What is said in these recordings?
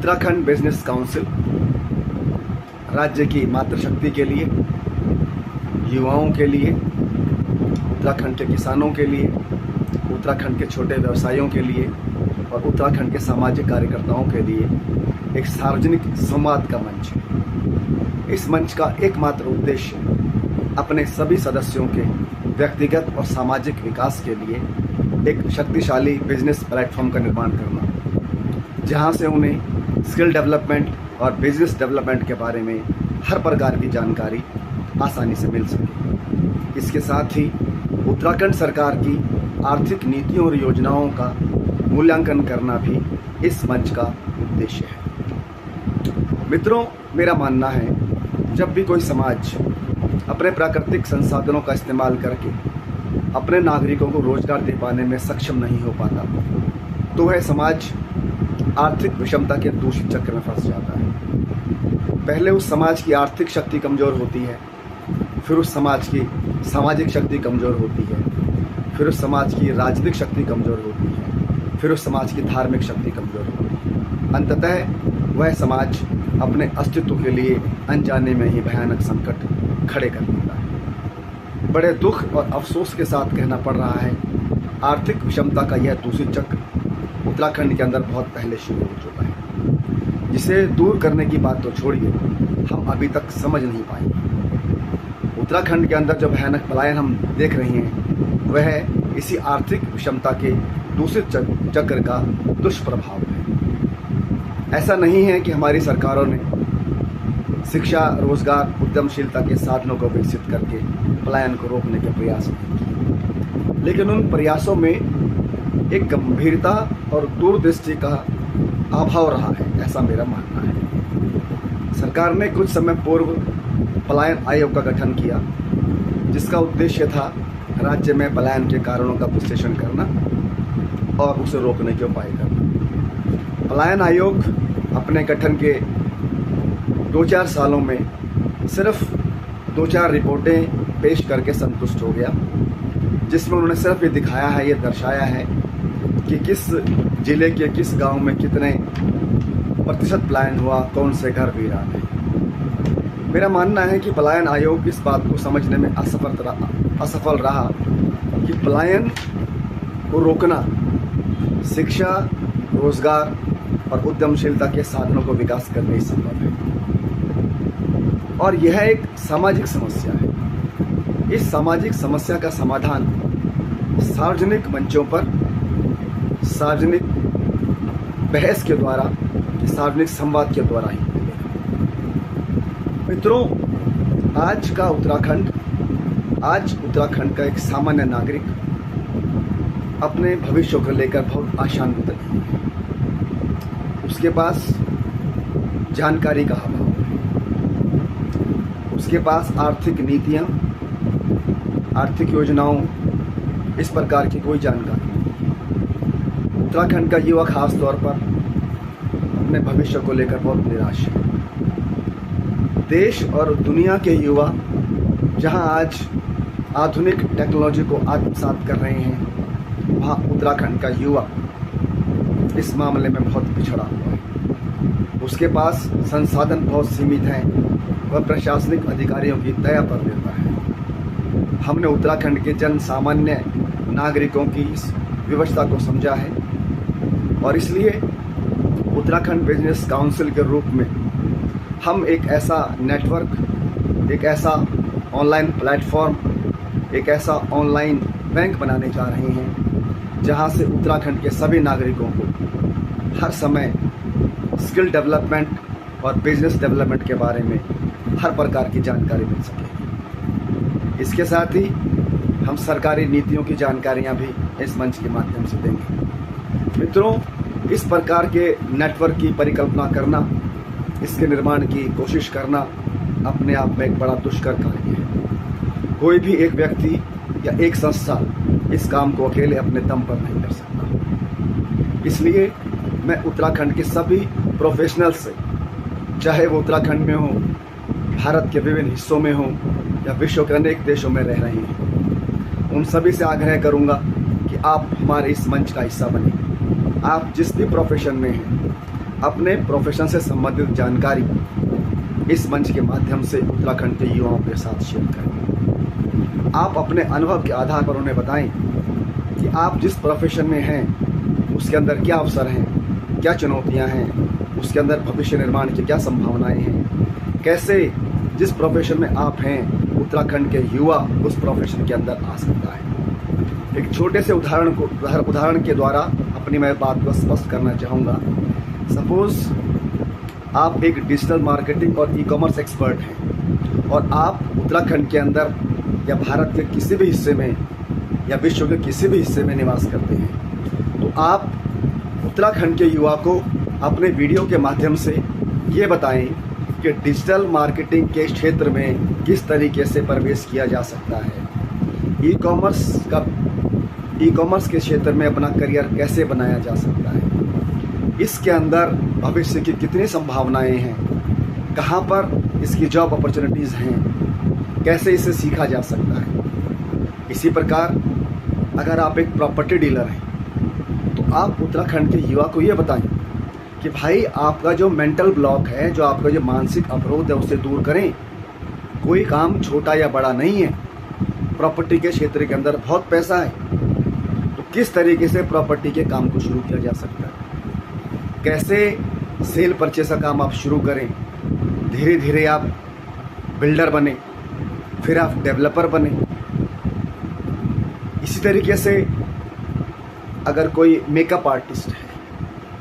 Uttarakhand business council राज्य की मातृशक्ति के लिए, युवाओं के लिए, उत्तराखंड के किसानों के लिए, उत्तराखंड के छोटे व्यवसायियों के लिए और उत्तराखंड के सामाजिक कार्यकर्ताओं के लिए एक सार्वजनिक संवाद का मंच है। इस मंच का एकमात्र उद्देश्य अपने सभी सदस्यों के व्यक्तिगत और सामाजिक विकास के लिए एक शक्तिशाली बिजनेस प्लेटफॉर्म का निर्माण करना, जहां से उन्हें स्किल डेवलपमेंट और बिजनेस डेवलपमेंट के बारे में हर प्रकार की जानकारी आसानी से मिल सके। इसके साथ ही उत्तराखंड सरकार की आर्थिक नीतियों और योजनाओं का मूल्यांकन करना भी इस मंच का उद्देश्य है। मित्रों, मेरा मानना है जब भी कोई समाज अपने प्राकृतिक संसाधनों का इस्तेमाल करके अपने नागरिकों को रोजगार दे पाने में सक्षम नहीं हो पाता, तो वह समाज आर्थिक विषमता के दूषित चक्र में फंस जाता है। पहले उस समाज की आर्थिक शक्ति कमज़ोर होती है, फिर उस समाज की सामाजिक शक्ति कमज़ोर होती है, फिर उस समाज की राजनीतिक शक्ति कमज़ोर होती है, फिर उस समाज की धार्मिक शक्ति कमज़ोर होती है। अंततः वह समाज अपने अस्तित्व के लिए अनजाने में ही भयानक संकट खड़े कर देता है। बड़े दुख और अफसोस के साथ कहना पड़ रहा है, आर्थिक विषमता का यह दूषित चक्र उत्तराखंड के अंदर बहुत पहले शुरू हो चुका है, जिसे दूर करने की बात तो छोड़िए, हम अभी तक समझ नहीं पाए। उत्तराखंड के अंदर जो भयानक पलायन हम देख रहे हैं, वह इसी आर्थिक विषमता के दूषित चक्र का दुष्प्रभाव है। ऐसा नहीं है कि हमारी सरकारों ने शिक्षा, रोजगार, उद्यमशीलता के साधनों को विकसित करके पलायन को रोकने के प्रयास नहीं किए, लेकिन उन प्रयासों में एक गंभीरता और दूरदृष्टि का अभाव रहा है, ऐसा मेरा मानना है। सरकार ने कुछ समय पूर्व पलायन आयोग का गठन किया, जिसका उद्देश्य था राज्य में पलायन के कारणों का विश्लेषण करना और उसे रोकने के उपाय करना। पलायन आयोग अपने गठन के 2-4 सालों में सिर्फ 2-4 रिपोर्टें पेश करके संतुष्ट हो गया, जिसमें उन्होंने सिर्फ ये दिखाया है, ये दर्शाया है कि किस जिले के किस गांव में कितने प्रतिशत पलायन हुआ, कौन से घर वीरान हैं। मेरा मानना है कि पलायन आयोग इस बात को समझने में असफल रहा कि पलायन को रोकना शिक्षा, रोजगार और उद्यमशीलता के साधनों को विकास करने ही संभव है, और यह एक सामाजिक समस्या है। इस सामाजिक समस्या का समाधान सार्वजनिक मंचों पर, सार्वजनिक बहस के द्वारा, सार्वजनिक संवाद के द्वारा ही मिलेगा। मित्रों, आज उत्तराखंड का एक सामान्य नागरिक अपने भविष्य को लेकर बहुत आशान्वित नहीं है। उसके पास जानकारी का अभाव है, उसके पास आर्थिक नीतियाँ, आर्थिक योजनाओं, इस प्रकार की कोई जानकारी नहीं। उत्तराखंड का युवा खास तौर पर अपने भविष्य को लेकर बहुत निराश है। देश और दुनिया के युवा जहां आज आधुनिक टेक्नोलॉजी को आत्मसात कर रहे हैं, वहाँ उत्तराखंड का युवा इस मामले में बहुत पिछड़ा हुआ है। उसके पास संसाधन बहुत सीमित हैं, वह प्रशासनिक अधिकारियों की दया पर निर्भर है। हमने उत्तराखंड के जन सामान्य नागरिकों की इस व्यवस्था को समझा है, और इसलिए उत्तराखंड बिजनेस काउंसिल के रूप में हम एक ऐसा नेटवर्क, एक ऐसा ऑनलाइन प्लेटफॉर्म, एक ऐसा ऑनलाइन बैंक बनाने जा रहे हैं, जहां से उत्तराखंड के सभी नागरिकों को हर समय स्किल डेवलपमेंट और बिजनेस डेवलपमेंट के बारे में हर प्रकार की जानकारी मिल सके। इसके साथ ही हम सरकारी नीतियों की जानकारियां भी इस मंच के माध्यम से देंगे। मित्रों, इस प्रकार के नेटवर्क की परिकल्पना करना, इसके निर्माण की कोशिश करना अपने आप में एक बड़ा दुष्कर कार्य है। कोई भी एक व्यक्ति या एक संस्था इस काम को अकेले अपने दम पर नहीं कर सकता। इसलिए मैं उत्तराखंड के सभी प्रोफेशनल से, चाहे वो उत्तराखंड में हो, भारत के विभिन्न हिस्सों में हो या विश्व के अनेक देशों में रह रहे हैं, उन सभी से आग्रह करूंगा कि आप हमारे इस मंच का हिस्सा बने। आप जिस भी प्रोफेशन में हैं, अपने प्रोफेशन से संबंधित जानकारी इस मंच के माध्यम से उत्तराखंड के युवाओं के साथ शेयर करें। आप अपने अनुभव के आधार पर उन्हें बताएं कि आप जिस प्रोफेशन में हैं उसके अंदर क्या अवसर हैं, क्या चुनौतियां हैं, उसके अंदर भविष्य निर्माण की क्या संभावनाएं हैं, कैसे जिस प्रोफेशन में आप हैं उत्तराखंड के युवा उस प्रोफेशन के अंदर आ सकता है। एक छोटे से उदाहरण के द्वारा अपनी मैं बात को स्पष्ट करना चाहूँगा। सपोज़ आप एक डिजिटल मार्केटिंग और ई-कॉमर्स एक्सपर्ट हैं और आप उत्तराखंड के अंदर या भारत के किसी भी हिस्से में या विश्व के किसी भी हिस्से में निवास करते हैं, तो आप उत्तराखंड के युवा को अपने वीडियो के माध्यम से ये बताएं कि डिजिटल मार्केटिंग के क्षेत्र में किस तरीके से प्रवेश किया जा सकता है, ई-कॉमर्स के क्षेत्र में अपना करियर कैसे बनाया जा सकता है, इसके अंदर भविष्य की कितनी संभावनाएं हैं, कहाँ पर इसकी जॉब अपॉर्चुनिटीज़ हैं, कैसे इसे सीखा जा सकता है। इसी प्रकार अगर आप एक प्रॉपर्टी डीलर हैं तो आप उत्तराखंड के युवा को ये बताएं कि भाई आपका जो मेंटल ब्लॉक है, जो आपका जो मानसिक अवरोध है, उसे दूर करें। कोई काम छोटा या बड़ा नहीं है, प्रॉपर्टी के क्षेत्र के अंदर बहुत पैसा है, तो किस तरीके से प्रॉपर्टी के काम को शुरू किया जा सकता है, कैसे सेल परचेस का काम आप शुरू करें, धीरे धीरे आप बिल्डर बने, फिर आप डेवलपर बने। इसी तरीके से अगर कोई मेकअप आर्टिस्ट है,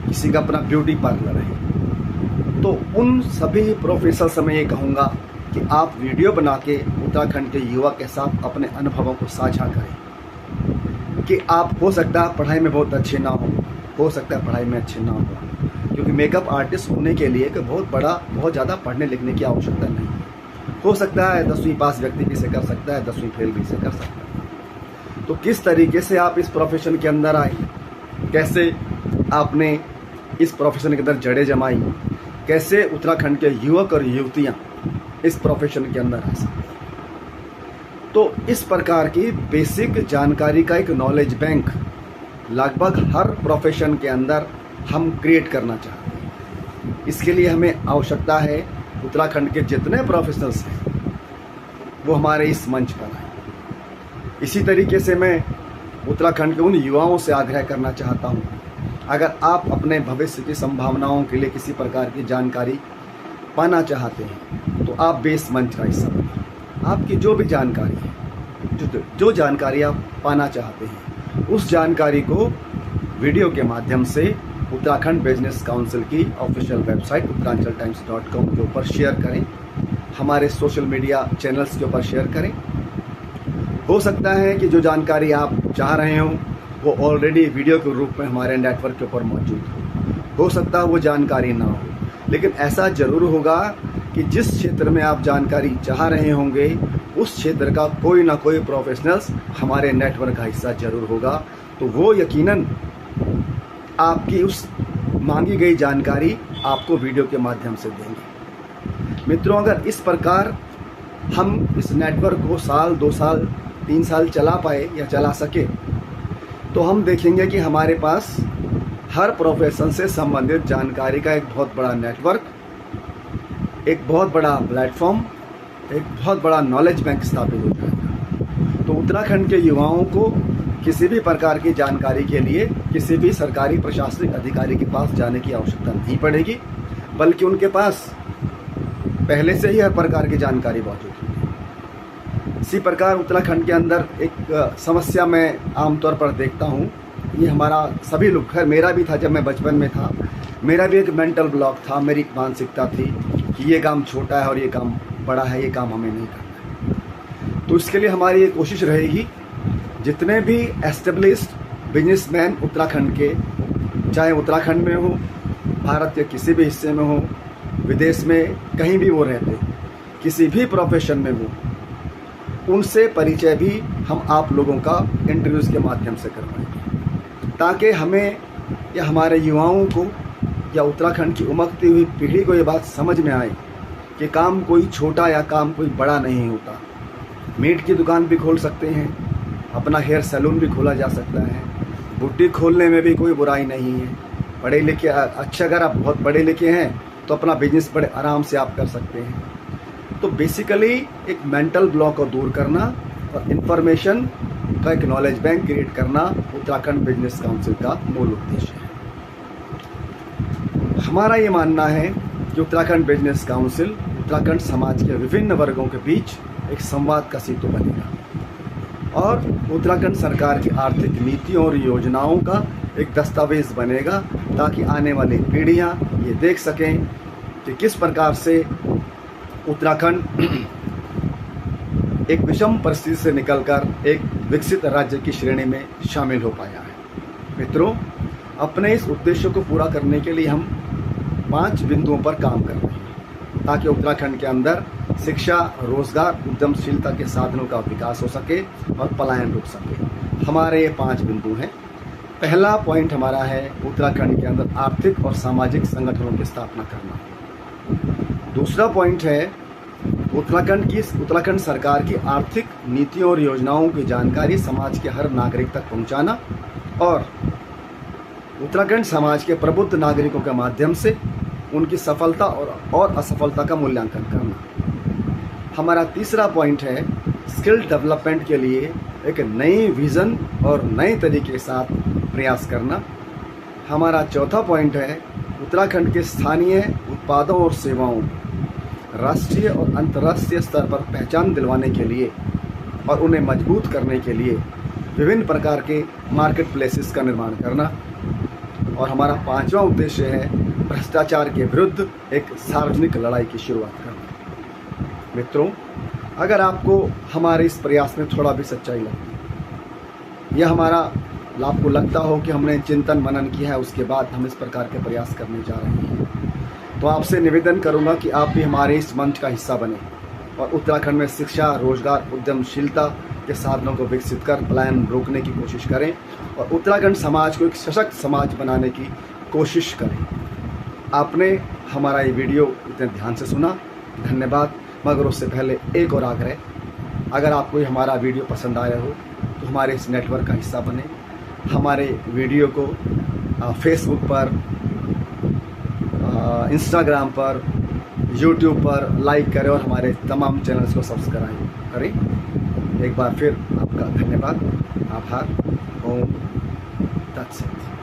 किसी का अपना ब्यूटी पार्लर है, तो उन सभी प्रोफेशनल से मैं ये कहूँगा कि आप वीडियो बना के उत्तराखंड के युवा के साथ अपने अनुभवों को साझा करें कि आप हो सकता है पढ़ाई में बहुत अच्छे ना हो सकता है पढ़ाई में अच्छे ना हो, क्योंकि मेकअप आर्टिस्ट होने के लिए बहुत ज़्यादा पढ़ने लिखने की आवश्यकता नहीं है। हो सकता है 10वीं पास व्यक्ति भी से कर सकता है, 10वीं फेल भी से कर सकता है। तो किस तरीके से आप इस प्रोफेशन के अंदर आए, कैसे आपने इस प्रोफेशन के अंदर जड़ें जमाई, कैसे उत्तराखंड के युवक और युवतियाँ इस प्रोफेशन के अंदर आ सकते हैं। तो इस प्रकार की बेसिक जानकारी का एक नॉलेज बैंक लगभग हर प्रोफेशन के अंदर हम क्रिएट करना चाहते हैं। इसके लिए हमें आवश्यकता है उत्तराखंड के जितने प्रोफेशनल्स हैं वो हमारे इस मंच पर आए। इसी तरीके से मैं उत्तराखंड के उन युवाओं से आग्रह करना चाहता हूँ, अगर आप अपने भविष्य की संभावनाओं के लिए किसी प्रकार की जानकारी पाना चाहते हैं तो आप भी इस मंच का हिस्सा बनिए। आपकी जो भी जानकारी है, जो जानकारी आप पाना चाहते हैं, उस जानकारी को वीडियो के माध्यम से उत्तराखंड बिजनेस काउंसिल की ऑफिशियल वेबसाइट uttaranchal-times.com के ऊपर शेयर करें, हमारे सोशल मीडिया चैनल्स के ऊपर शेयर करें। हो सकता है कि जो जानकारी आप चाह रहे हो वो ऑलरेडी वीडियो के रूप में हमारे नेटवर्क के ऊपर मौजूद हो सकता है वो जानकारी ना हो, लेकिन ऐसा ज़रूर होगा कि जिस क्षेत्र में आप जानकारी चाह रहे होंगे उस क्षेत्र का कोई ना कोई प्रोफेशनल्स हमारे नेटवर्क का हिस्सा जरूर होगा, तो वो यकीनन आपकी उस मांगी गई जानकारी आपको वीडियो के माध्यम से देंगे। मित्रों, अगर इस प्रकार हम इस नेटवर्क को साल 2 साल 3 साल चला पाए या चला सके, तो हम देखेंगे कि हमारे पास हर प्रोफेशन से संबंधित जानकारी का एक बहुत बड़ा नेटवर्क, एक बहुत बड़ा प्लेटफॉर्म, एक बहुत बड़ा नॉलेज बैंक स्थापित हो जाएगा। तो उत्तराखंड के युवाओं को किसी भी प्रकार की जानकारी के लिए किसी भी सरकारी प्रशासनिक अधिकारी के पास जाने की आवश्यकता नहीं पड़ेगी, बल्कि उनके पास पहले से ही हर प्रकार की जानकारी मौजूद है। इसी प्रकार उत्तराखंड के अंदर एक समस्या मैं आमतौर पर देखता हूँ, ये हमारा सभी लोग, खैर मेरा भी था, जब मैं बचपन में था मेरा भी एक मेंटल ब्लॉक था, मेरी एक मानसिकता थी कि ये काम छोटा है और ये काम बड़ा है, ये काम हमें नहीं करना है। तो इसके लिए हमारी ये कोशिश रहेगी, जितने भी एस्टेब्लिश्ड बिजनेसमैन उत्तराखंड के, चाहे उत्तराखंड में हो, भारत के किसी भी हिस्से में हो, विदेश में कहीं भी वो रहते, किसी भी प्रोफेशन में वो, उनसे परिचय भी हम आप लोगों का इंटरव्यूज़ के माध्यम से करवाएंगे, ताकि हमें या हमारे युवाओं को या उत्तराखंड की उमकती हुई पीढ़ी को ये बात समझ में आए कि काम कोई छोटा या काम कोई बड़ा नहीं होता। मीट की दुकान भी खोल सकते हैं, अपना हेयर सैलून भी खोला जा सकता है, बुटीक खोलने में भी कोई बुराई नहीं है, पढ़े लिखे अच्छे, अगर आप बहुत पढ़े लिखे हैं तो अपना बिजनेस बड़े आराम से आप कर सकते हैं। तो बेसिकली एक मेंटल ब्लॉक को दूर करना और इन्फॉर्मेशन का एक नॉलेज बैंक क्रिएट करना उत्तराखंड बिजनेस काउंसिल का मूल उद्देश्य है। हमारा ये मानना है कि उत्तराखंड बिजनेस काउंसिल उत्तराखंड समाज के विभिन्न वर्गों के बीच एक संवाद का सेतु बनेगा और उत्तराखंड सरकार की आर्थिक नीतियों और योजनाओं का एक दस्तावेज बनेगा, ताकि आने वाली पीढ़ियां ये देख सकें कि किस प्रकार से उत्तराखंड एक विषम परिस्थिति से निकलकर एक विकसित राज्य की श्रेणी में शामिल हो पाया है। मित्रों, अपने इस उद्देश्य को पूरा करने के लिए हम 5 बिंदुओं पर काम कर रहे हैं, ताकि उत्तराखंड के अंदर शिक्षा, रोजगार, उद्यमशीलता के साधनों का विकास हो सके और पलायन रुक सके। हमारे ये 5 बिंदु हैं। पहला पॉइंट हमारा है उत्तराखंड के अंदर आर्थिक और सामाजिक संगठनों की स्थापना करना। दूसरा पॉइंट है उत्तराखंड सरकार की आर्थिक नीतियों और योजनाओं की जानकारी समाज के हर नागरिक तक पहुंचाना और उत्तराखंड समाज के प्रबुद्ध नागरिकों के माध्यम से उनकी सफलता और असफलता का मूल्यांकन करना। हमारा तीसरा पॉइंट है स्किल डेवलपमेंट के लिए एक नई विज़न और नए तरीके के साथ प्रयास करना। हमारा चौथा पॉइंट है उत्तराखंड के स्थानीय उत्पादों और सेवाओं राष्ट्रीय और अंतर्राष्ट्रीय स्तर पर पहचान दिलवाने के लिए और उन्हें मजबूत करने के लिए विभिन्न प्रकार के मार्केट प्लेसेस का निर्माण करना। और हमारा 5वां उद्देश्य है भ्रष्टाचार के विरुद्ध एक सार्वजनिक लड़ाई की शुरुआत करना। मित्रों, अगर आपको हमारे इस प्रयास में थोड़ा भी सच्चाई लगती है या आपको लगता हो कि हमने चिंतन मनन किया है, उसके बाद हम इस प्रकार के प्रयास करने जा रहे हैं, तो आपसे निवेदन करूंगा कि आप भी हमारे इस मंच का हिस्सा बने और उत्तराखंड में शिक्षा, रोजगार, उद्यमशीलता के साधनों को विकसित कर पलायन रोकने की कोशिश करें और उत्तराखंड समाज को एक सशक्त समाज बनाने की कोशिश करें। आपने हमारा ये वीडियो इतने ध्यान से सुना, धन्यवाद। मगर उससे पहले एक और आग्रह, अगर आपको ये हमारा वीडियो पसंद आया हो तो हमारे इस नेटवर्क का हिस्सा बने। हमारे वीडियो को फेसबुक पर, इंस्टाग्राम पर, यूट्यूब पर लाइक करें और हमारे तमाम चैनल्स को सब्सक्राइब करें। एक बार फिर आपका धन्यवाद, आभार। ओम तत्सत।